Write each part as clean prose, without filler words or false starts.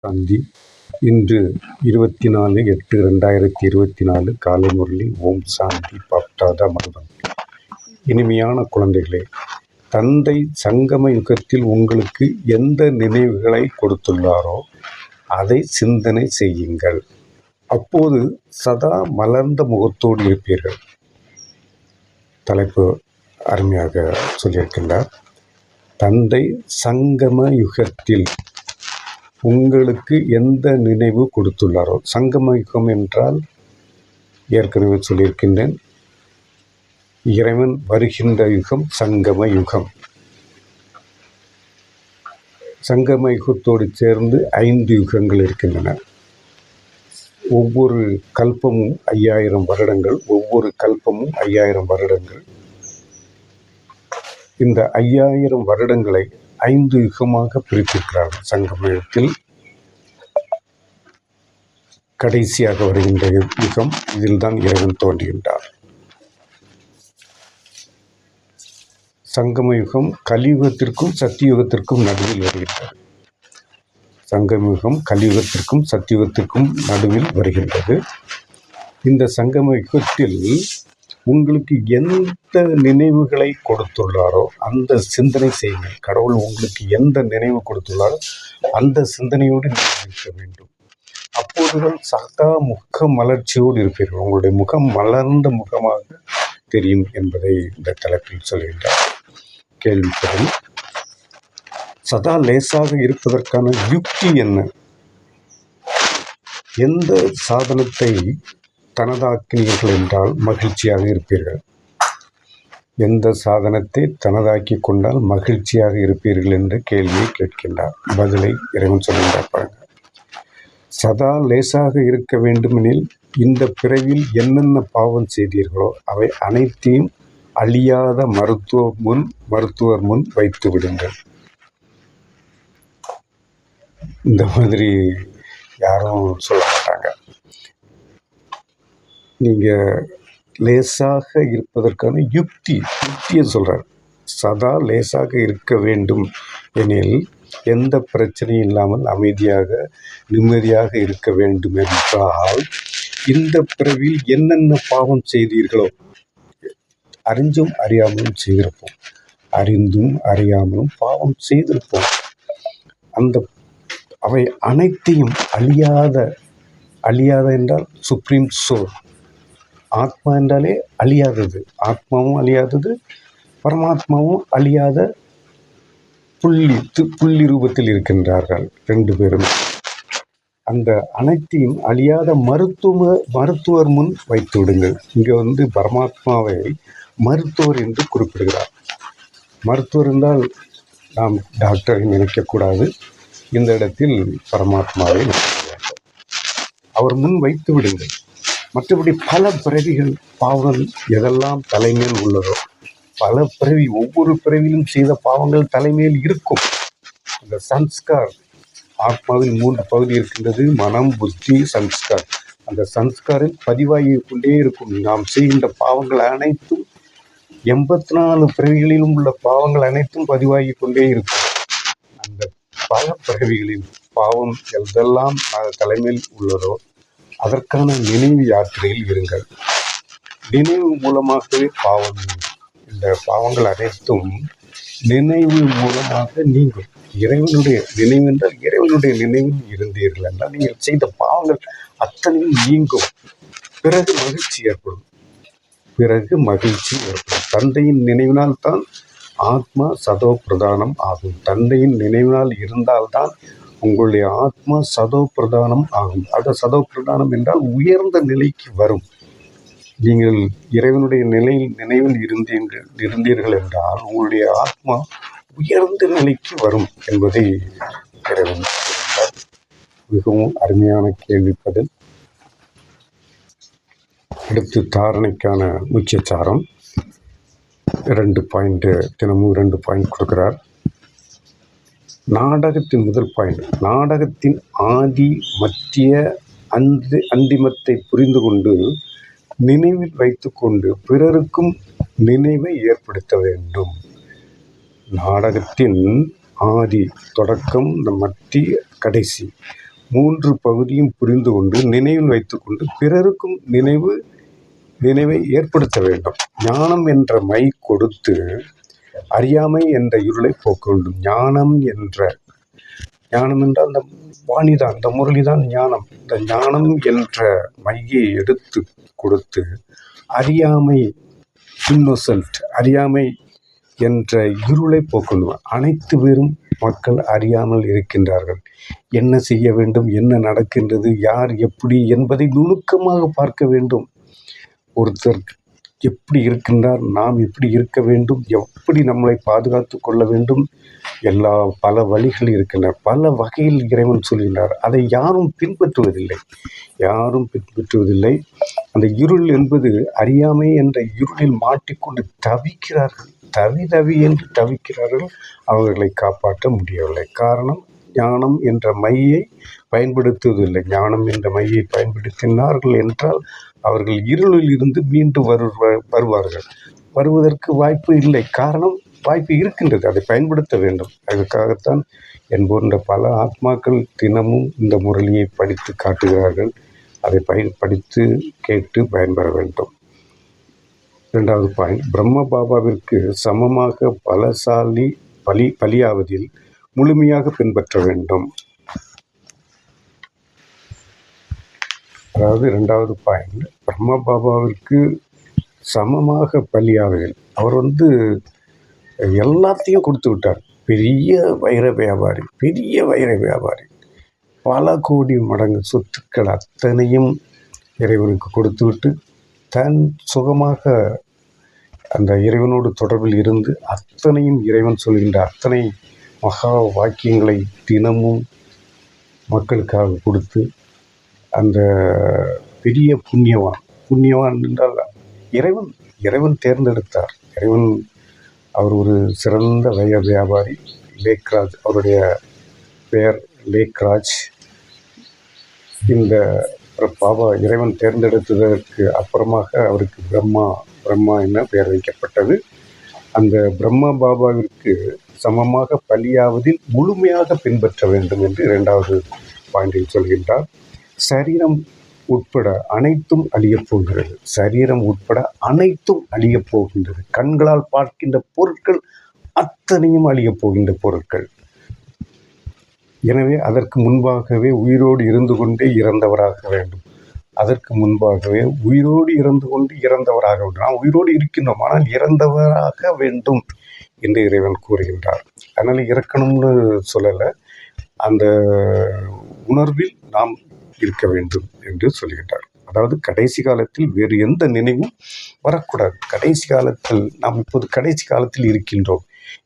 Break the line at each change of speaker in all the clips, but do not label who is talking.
காந்தி. இன்று 24/8/2024 காலை முரளி. ஓம் சாந்தி. பாப்தாதா மருதம். இனிமையான குழந்தைகளே, தந்தை சங்கம யுகத்தில் உங்களுக்கு எந்த நினைவுகளை கொடுத்துள்ளாரோ அதை சிந்தனை செய்யுங்கள். அப்போது சதா மலர்ந்த முகத்தோடு இருப்பீர்கள். தலைப்பு அருமையாக சொல்லியிருக்கின்றார். தந்தை சங்கம யுகத்தில் உங்களுக்கு எந்த நினைவு கொடுத்துள்ளாரோ. சங்கம யுகம் என்றால் ஏற்கனவே சொல்லியிருக்கின்றேன், இறைவன் வருகின்ற யுகம் சங்கம யுகம். சங்கம யுகத்தோடு சேர்ந்து 5 யுகங்கள் இருக்கின்றன. ஒவ்வொரு கல்பமும் 5000 வருடங்கள். ஒவ்வொரு கல்பமும் 5000 வருடங்கள். இந்த 5000 வருடங்களை 5 யுகமாக பிரித்திருக்கிறார்கள். சங்கம யுகத்தில் கடைசியாக வருகின்ற யுகம். இதில்தான் இறைவன் தோன்றுகின்றார். சங்கம யுகம் கலியுகத்திற்கும் சத்தியுகத்திற்கும் நடுவில் வருகின்றது. சங்கம யுகம் கலியுகத்திற்கும் சத்தியுகத்திற்கும் நடுவில் வருகின்றது. இந்த சங்கம யுகத்தில் உங்களுக்கு எந்த நினைவுகளை கொடுத்துள்ளாரோ அந்த சிந்தனை செய்யுங்கள். கடவுள் உங்களுக்கு எந்த நினைவு கொடுத்துள்ளாரோ அந்த சிந்தனையோடு நீங்கள் இருக்க வேண்டும். அப்போதுதான் சதா முக மலர்ச்சியோடு இருப்பீர்கள். உங்களுடைய முகம் மலர்ந்த முகமாக தெரியும் என்பதை இந்த தலைப்பில் சொல்கின்றார். கேள்விப்படும் சதா லேசாக இருப்பதற்கான யுக்தி என்ன? எந்த சாதனத்தை தனதாக்கினீர்கள் என்றால் மகிழ்ச்சியாக இருப்பீர்கள். எந்த சாதனத்தை தனதாக்கி கொண்டால் மகிழ்ச்சியாக இருப்பீர்கள் என்ற கேள்வியை கேட்கின்றார். பதிலை இறைவன் சொல்கின்றார் பாருங்க. சதா லேசாக இருக்க வேண்டுமெனில் இந்த பிறவியில் என்னென்ன பாவம் செய்தீர்களோ அவை அனைத்தையும் அழியாத மருத்துவர் முன் வைத்து விடுங்கள். இந்த மாதிரி யாரும் சொல்ல மாட்டாங்க. நீங்கள் லேசாக இருப்பதற்கான யுக்தியை சொல்கிறார். சதா லேசாக இருக்க வேண்டும் எனில் எந்த பிரச்சனையும் இல்லாமல் அமைதியாக நிம்மதியாக இருக்க வேண்டும் என்றால் இந்த பிறவியில் என்னென்ன பாவம் செய்தீர்களோ, அறிஞ்சும் அறியாமலும் செய்திருப்போம். அறிந்தும் அறியாமலும் பாவம் செய்திருப்போம். அவை அனைத்தையும் அழியாத என்றால் சுப்ரீம் சோல். ஆத்மா என்றாலே அழியாதது. ஆத்மாவும் அழியாதது, பரமாத்மாவும் அழியாத புள்ளி ரூபத்தில் இருக்கின்றார்கள் 2 பேரும். அந்த அனைத்தையும் அழியாத மருத்துவர் முன் வைத்து விடுங்கள். இங்கே பரமாத்மாவை மருத்துவர் என்று குறிப்பிடுகிறார். மருத்துவர் என்றால் நாம் டாக்டரை நினைக்கக்கூடாது. இந்த இடத்தில் பரமாத்மாவை அவர் முன் வைத்து விடுங்கள். மற்றபடி பல பிறவிகள் பாவங்கள் எதெல்லாம் தலைமேல் உள்ளதோ, பல பிறவி, ஒவ்வொரு பிறவிலும் செய்த பாவங்கள் தலைமையில் இருக்கும். இந்த சன்ஸ்கார், ஆத்மாவில் 3 பகுதி இருக்கின்றது. மனம், புத்தி, சன்ஸ்கார். அந்த சன்ஸ்காரில் பதிவாகி கொண்டே இருக்கும். நாம் செய்கின்ற பாவங்கள் அனைத்தும் 84 பிறவிகளிலும் உள்ள பாவங்கள் அனைத்தும் பதிவாகி கொண்டே இருக்கும். அந்த பல பிறவிகளில் பாவம் எதெல்லாம் தலைமையில் உள்ளதோ அதற்கான நினைவு யாத்திரையில் இருங்கள். நினைவு மூலமாகவே பாவம். இந்த பாவங்கள் அனைத்தும் நினைவு மூலமாக நீங்கும். இறைவனுடைய நினைவு என்றால் இறைவனுடைய நினைவில் இருந்தீர்கள் என்றால் நீங்கள் செய்த பாவங்கள் அத்தனையும் நீங்கும். பிறகு மகிழ்ச்சி ஏற்படும். தந்தையின் நினைவினால் தான் ஆத்மா சதோ பிரதானம் ஆகும். தந்தையின் நினைவினால் இருந்தால்தான் உங்களுடைய ஆத்மா சதோ பிரதானம் ஆகும். அது சதோ பிரதானம் என்றால் உயர்ந்த நிலைக்கு வரும். நீங்கள் இறைவனுடைய நினைவில் இருந்தீர்கள் என்றால் உங்களுடைய ஆத்மா உயர்ந்த நிலைக்கு வரும் என்பதை இறைவன் சொல்கிறார். மிகவும் அருமையான கேள்வி பதில். அடுத்து தாரணைக்கான முக்கிய சாரம் 2 பாயிண்ட், தினமும் 2 பாயிண்ட் கொடுக்கிறார். நாடகத்தின் முதல் பாயிண்ட், நாடகத்தின் ஆதி மத்திய அந்திமத்தை புரிந்து கொண்டு நினைவில் வைத்து கொண்டு பிறருக்கும் நினைவை ஏற்படுத்த வேண்டும். நாடகத்தின் ஆதி, தொடக்கம், மத்திய, கடைசி மூன்று பகுதியும் புரிந்து கொண்டு நினைவில் வைத்துக்கொண்டு பிறருக்கும் நினைவை ஏற்படுத்த வேண்டும். ஞானம் என்ற மை கொடுத்து அறியாமை என்ற இருளை போக்க வேண்டும். ஞானம் என்றால் அந்த வாணிதான், அந்த முரளிதான் ஞானம். இந்த ஞானம் என்ற மையை எடுத்து கொடுத்து அறியாமை, இன்னோசன்ட், அறியாமை என்ற இருளை போக்கணும். அனைத்து பேரும் மக்கள் அறியாமல் இருக்கின்றார்கள். என்ன செய்ய வேண்டும், என்ன நடக்கின்றது, யார் எப்படி என்பதை நுணுக்கமாக பார்க்க வேண்டும். ஒருத்தர் எப்படி இருக்கின்றார், நாம் எப்படி இருக்க வேண்டும், எப்படி நம்மளை பாதுகாத்து கொள்ள வேண்டும், பல வழிகள் இருக்கின்றன. பல வகையில் இறைவன் சொல்கின்றார். அதை யாரும் பின்பற்றுவதில்லை. அந்த இருள் என்பது அறியாமை என்ற இருளில் மாட்டிக்கொண்டு தவிக்கிறார்கள். தவி என்று தவிக்கிறார்கள். அவர்களை காப்பாற்ற முடியவில்லை. காரணம், ஞானம் என்ற மையை பயன்படுத்துவதில்லை. ஞானம் என்ற மையை பயன்படுத்தினார்கள் என்றால் அவர்கள் இருளில் இருந்து மீண்டும் வருவார்கள். வருவதற்கு வாய்ப்பு இல்லை. காரணம், வாய்ப்பு இருக்கின்றது, அதை பயன்படுத்த வேண்டும். அதற்காகத்தான் என் போன்ற பல ஆத்மாக்கள் தினமும் இந்த முரளியை படித்து காட்டுகிறார்கள். அதை படித்து கேட்டு பயன்பெற வேண்டும். 2வது பாயிண்ட், பிரம்ம பாபாவிற்கு சமமாக பலசாலி பலியாவதில் முழுமையாக பின்பற்ற வேண்டும். அதாவது 2வது பாயிண்ட், பிரம்ம பாபாவிற்கு சமமாக பலியாவதில், அவர் எல்லாத்தையும் கொடுத்து விட்டார். பெரிய வைர வியாபாரி, பல கோடி மடங்கு சொத்துக்கள் அத்தனையும் இறைவனுக்கு கொடுத்துவிட்டு தன் சுகமாக அந்த இறைவனோடு தொடர்பில் இருந்து அத்தனையும் இறைவன் சொல்கின்ற அத்தனை மகா வாக்கியங்களை தினமும் மக்களுக்காக கொடுத்து அந்த பெரிய புண்ணியவான் என்றால் இறைவன் தேர்ந்தெடுத்தார். அவர் ஒரு சிறந்த வைர வியாபாரி, லேக்ராஜ், அவருடைய பெயர் லேக்ராஜ். இந்த பாபா இறைவன் தேர்ந்தெடுத்ததற்கு அப்புறமாக அவருக்கு பிரம்மா என பெயர் வைக்கப்பட்டது. அந்த பிரம்மா பாபாவிற்கு சமமாக பலியாவதில் முழுமையாக பின்பற்ற வேண்டும் என்று 2வது பாயிண்டில் சொல்கின்றார். சரீரம் உட்பட அனைத்தும் அழியப் போகின்றது. கண்களால் பார்க்கின்ற பொருட்கள் அத்தனையும் அழியப் போகின்ற பொருட்கள். எனவே அதற்கு முன்பாகவே உயிரோடு இருந்து கொண்டே இறந்தவராக வேண்டும். நாம் உயிரோடு இருக்கின்றோம், ஆனால் இறந்தவராக வேண்டும் என்று இறைவன் கூறுகின்றார். அதனால் இறக்கணும்னு சொல்லலை, அந்த உணர்வில் நாம் இருக்க வேண்டும் என்று சொல்கின்றார். அதாவது கடைசி காலத்தில் வேறு எந்த நினைவும் வரக்கூடாது. நாம் இப்போது கடைசி காலத்தில் இருக்கின்றோம்.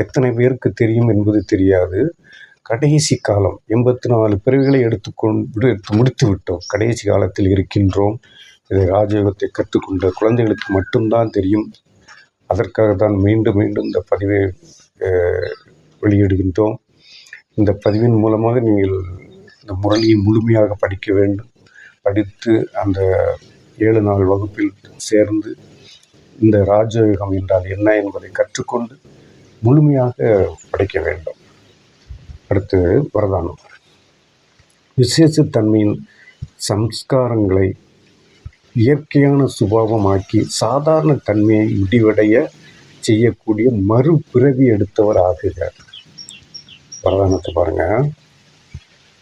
எத்தனை பேருக்கு தெரியும் என்பது தெரியாது. கடைசி காலம், 84 பிறவிகளை எடுத்து முடித்து விட்டோம். கடைசி காலத்தில் இருக்கின்றோம். இதை ராஜயோகத்தை கற்றுக்கொண்ட குழந்தைகளுக்கு மட்டும்தான் தெரியும். அதற்காக தான் மீண்டும் இந்த பதிவை வெளியிடுகின்றோம். இந்த பதிவின் மூலமாக நீங்கள் இந்த முரளியை முழுமையாக படிக்க வேண்டும். படித்து அந்த 7 நாள் வகுப்பில் சேர்ந்து இந்த ராஜயோகம் என்றால் என்ன என்பதை கற்றுக்கொண்டு முழுமையாக படிக்க வேண்டும். அடுத்து வரதானம். விசேஷத்தன்மையின் சம்ஸ்காரங்களை இயற்கையான சுபாவமாக்கி சாதாரண தன்மையை முடிவடைய செய்யக்கூடிய மறுபிறவி எடுத்தவர் ஆகுகிறார். வரதானத்தை பாருங்க.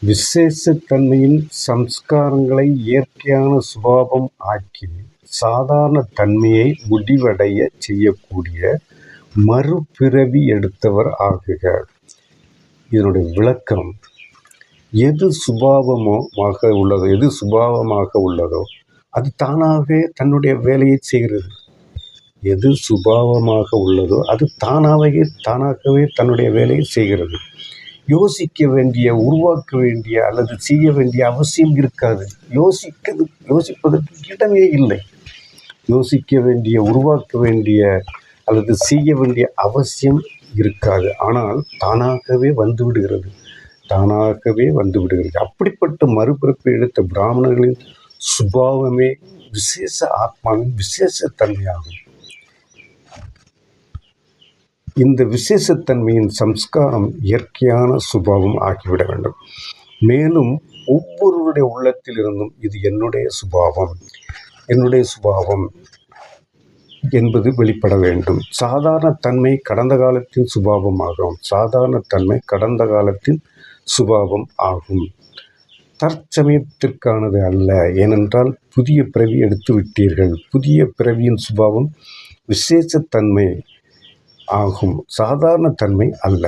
விசேஷத்தன்மையின் சம்ஸ்காரங்களை இயற்கையான சுபாவம் ஆக்கி சாதாரண தன்மையை முடிவடைய செய்யக்கூடிய மறுபிறவி எடுத்தவர் ஆகுகிறார். இதனுடைய விளக்கம், எது சுபாவமாக உள்ளதோ அது தானாகவே தன்னுடைய வேலையை செய்கிறது. எது சுபாவமாக உள்ளதோ அது தானாகவே தன்னுடைய வேலையை செய்கிறது. யோசிக்க வேண்டிய, உருவாக்க வேண்டிய அல்லது செய்ய வேண்டிய அவசியம் இருக்காது. யோசிப்பதற்கு இடமே இல்லை. யோசிக்க வேண்டிய, உருவாக்க வேண்டிய அல்லது செய்ய வேண்டிய அவசியம் இருக்காது. ஆனால் தானாகவே வந்து விடுகிறது. அப்படிப்பட்ட மறுபிறப்பை எடுத்த பிராமணர்களின் சுபாவமே விசேஷ ஆத்மாவின் விசேஷத்தன்மையாகும். இந்த விசேஷத்தன்மையின் சம்ஸ்காரம் இயற்கையான சுபாவம் ஆகிவிட வேண்டும். மேலும் ஒவ்வொருவருடைய உள்ளத்திலிருந்தும் இது என்னுடைய சுபாவம் என்பது வெளிப்பட வேண்டும். சாதாரண தன்மை கடந்த காலத்தின் சுபாவம் ஆகும். தற்சமயத்திற்கானது அல்ல. ஏனென்றால் புதிய பிறவி எடுத்து விட்டீர்கள். புதிய பிறவியின் சுபாவம் விசேஷத்தன்மை ஆகும், சாதாரண தன்மை அல்ல.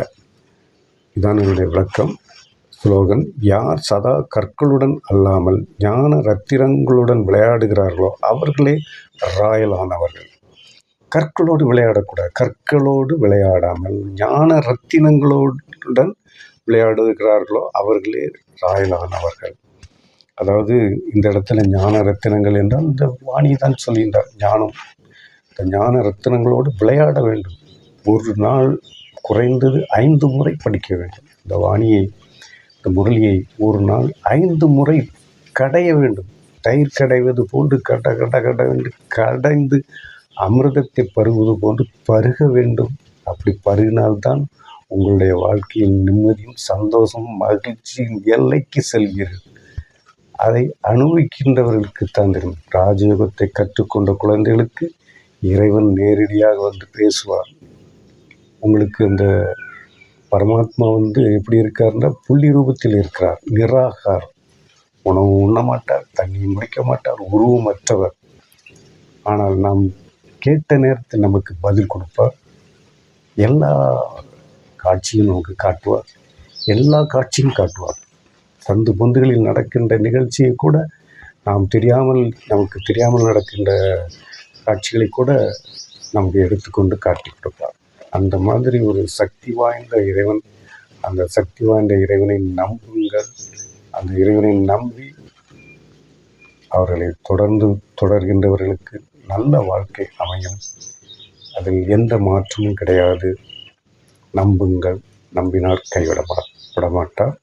இதான் என்னுடைய விளக்கம். ஸ்லோகன்: யார் சதா கற்களுடன் அல்லாமல் ஞான ரத்தினங்களுடன் விளையாடுகிறார்களோ அவர்களே ராயலானவர்கள். கற்களோடு விளையாடக்கூடாது. கற்களோடு விளையாடாமல் ஞான ரத்தினங்களுடன் விளையாடுகிறார்களோ அவர்களே ராயலானவர்கள். அதாவது இந்த இடத்துல ஞான ரத்தினங்கள் என்றால் இந்த வாணி தான் சொல்கின்றார். ஞானம், இந்த ஞான ரத்தினங்களோடு விளையாட வேண்டும். ஒரு நாள் குறைந்தது 5 முறை படிக்க வேண்டும். இந்த வாணியை, இந்த முரளியை ஒரு நாள் 5 முறை கடைய வேண்டும். தயிர் கடைவது போன்று கட வேண்டும். கடைந்து அமிர்தத்தை பருகுவது போன்று பருக வேண்டும். அப்படி பருகினால்தான் உங்களுடைய வாழ்க்கையில் நிம்மதியும் சந்தோஷமும் மகிழ்ச்சியும் எல்லைக்கு செல்கிறது. அதை அனுபவிக்கின்றவர்களுக்குத்தான் தெரியும். ராஜயோகத்தை கற்றுக்கொண்ட குழந்தைகளுக்கு இறைவன் நேரடியாக வந்து பேசுவார். உங்களுக்கு அந்த பரமாத்மா எப்படி இருக்காருன்னா புள்ளி ரூபத்தில் இருக்கிறார். நிராகார். உணவு உண்ண மாட்டார், தண்ணி முடிக்க மாட்டார், உருவமற்றவர். ஆனால் நாம் கேட்ட நேரத்தில் நமக்கு பதில் கொடுப்பார். எல்லா காட்சியும் நமக்கு காட்டுவார். எல்லா காட்சியும் காட்டுவார். சந்து பொந்துகளில் நடக்கின்ற நிகழ்ச்சியை கூட நமக்கு தெரியாமல் நடக்கின்ற காட்சிகளை கூட நமக்கு எடுத்துக்கொண்டு காட்டி கொடுப்பார். அந்த மாதிரி ஒரு சக்தி வாய்ந்த இறைவன். அந்த சக்தி வாய்ந்த இறைவனை நம்புங்கள். அந்த இறைவனை நம்பி அவர்களை தொடர்கின்றவர்களுக்கு நல்ல வாழ்க்கை அமையும். அதில் எந்த மாற்றமும் கிடையாது. நம்புங்கள். நம்பினார் கைவிட மாட்டார்.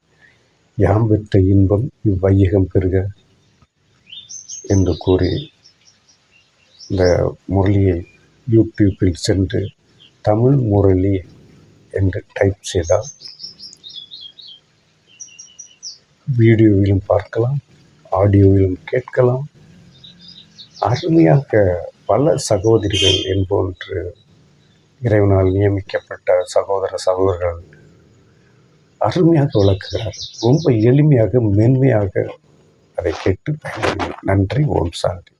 யாம் பெற்ற இன்பம் இவ்வையகம் பெறுக என்று கூறி இந்த முரளியை யூடியூப்பில் சென்று தமிழ் முரளி என்று டைப் செய்தால் வீடியோவிலும் பார்க்கலாம், ஆடியோவிலும் கேட்கலாம். அருமையாக பல சகோதரிகள் என்போன்று இறைவனால் நியமிக்கப்பட்ட சகோதரர்கள் அருமையாக விளக்குகிறார். ரொம்ப எளிமையாக மென்மையாக அதை கேட்டு பயன்படுங்கள். நன்றி. ஓம் சாந்தி.